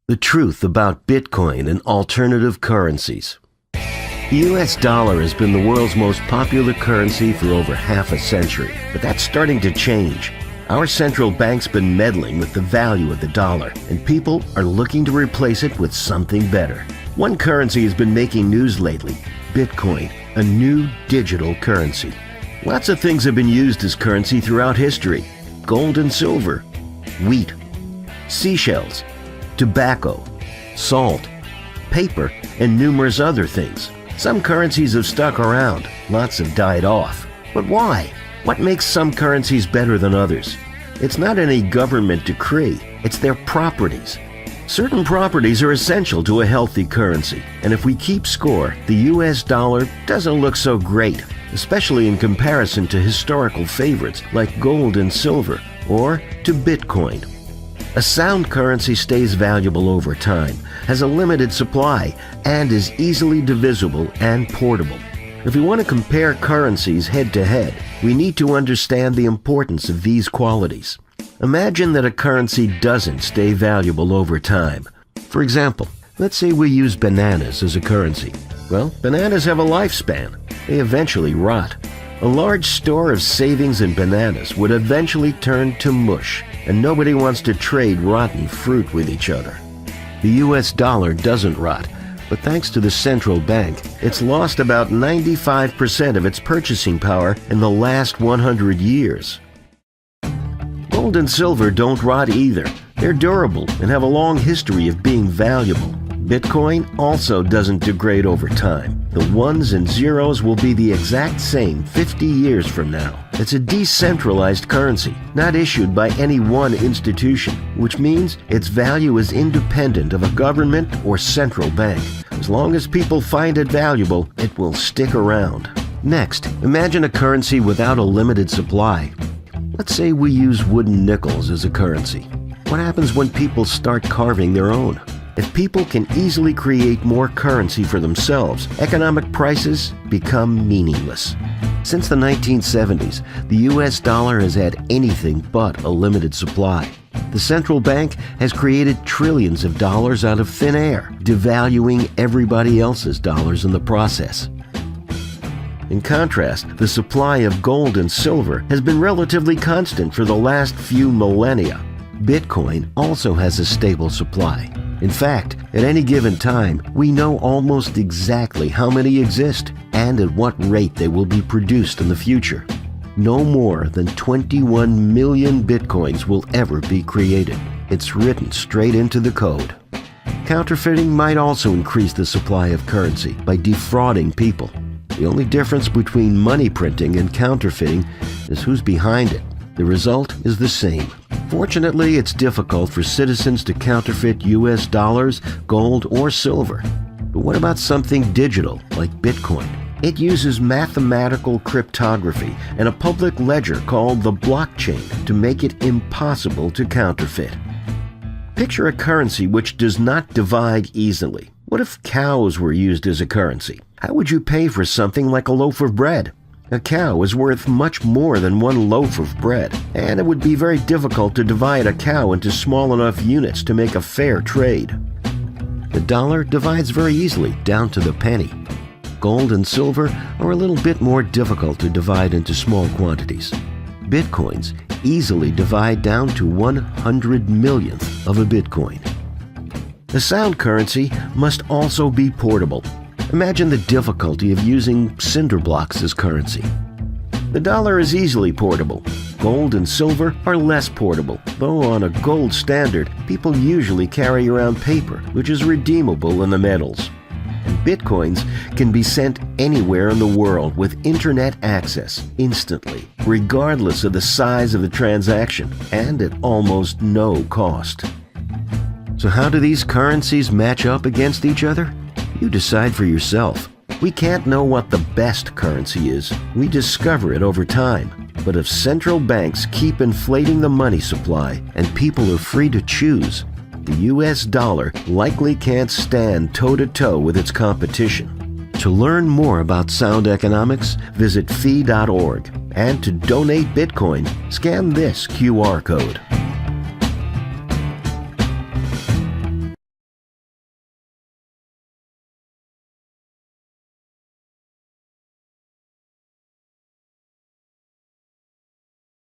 The truth about Bitcoin and alternative currencies. The US dollar has been the world's most popular currency for over half a century, but that's starting to change. Our central bank's been meddling with the value of the dollar, and people are looking to replace it with something better. One currency has been making news lately, Bitcoin, a new digital currency. Lots of things have been used as currency throughout history. Gold and silver, wheat, seashells, tobacco, salt, paper, and numerous other things. Some currencies have stuck around, lots have died off. But why? What makes some currencies better than others? It's not any government decree, it's their properties. Certain properties are essential to a healthy currency, and if we keep score, the US dollar doesn't look so great, especially in comparison to historical favorites like gold and silver, or to Bitcoin. A sound currency stays valuable over time, has a limited supply, and is easily divisible and portable. If we want to compare currencies head-to-head, we need to understand the importance of these qualities. Imagine that a currency doesn't stay valuable over time. For example, let's say we use bananas as a currency. Well, bananas have a lifespan. They eventually rot. A large store of savings in bananas would eventually turn to mush, and nobody wants to trade rotten fruit with each other. The US dollar doesn't rot, but thanks to the central bank, it's lost about 95% of its purchasing power in the last 100 years. Gold and silver don't rot either. They're durable and have a long history of being valuable. Bitcoin also doesn't degrade over time. The ones and zeros will be the exact same 50 years from now. It's a decentralized currency, not issued by any one institution, which means its value is independent of a government or central bank. As long as people find it valuable, it will stick around. Next, imagine a currency without a limited supply. Let's say we use wooden nickels as a currency. What happens when people start carving their own? If people can easily create more currency for themselves, economic prices become meaningless. Since the 1970s, the US dollar has had anything but a limited supply. The central bank has created trillions of dollars out of thin air, devaluing everybody else's dollars in the process. In contrast, the supply of gold and silver has been relatively constant for the last few millennia. Bitcoin also has a stable supply. In fact, at any given time, we know almost exactly how many exist and at what rate they will be produced in the future. No more than 21 million Bitcoins will ever be created. It's written straight into the code. Counterfeiting might also increase the supply of currency by defrauding people. The only difference between money printing and counterfeiting is who's behind it. The result is the same. Fortunately, it's difficult for citizens to counterfeit US dollars, gold, or silver. But what about something digital like Bitcoin? It uses mathematical cryptography and a public ledger called the blockchain to make it impossible to counterfeit. Picture a currency which does not divide easily. What if cows were used as a currency? How would you pay for something like a loaf of bread? A cow is worth much more than one loaf of bread, and it would be very difficult to divide a cow into small enough units to make a fair trade. The dollar divides very easily down to the penny. Gold and silver are a little bit more difficult to divide into small quantities. Bitcoins easily divide down to 100 millionth of a Bitcoin. A sound currency must also be portable. Imagine the difficulty of using cinder blocks as currency. The dollar is easily portable. Gold and silver are less portable, though on a gold standard, people usually carry around paper, which is redeemable in the metals. And Bitcoins can be sent anywhere in the world with internet access instantly, regardless of the size of the transaction, and at almost no cost. So how do these currencies match up against each other? You decide for yourself. We can't know what the best currency is. We discover it over time. But if central banks keep inflating the money supply and people are free to choose, the US dollar likely can't stand toe-to-toe with its competition. To learn more about sound economics, visit fee.org. And to donate Bitcoin, scan this QR code.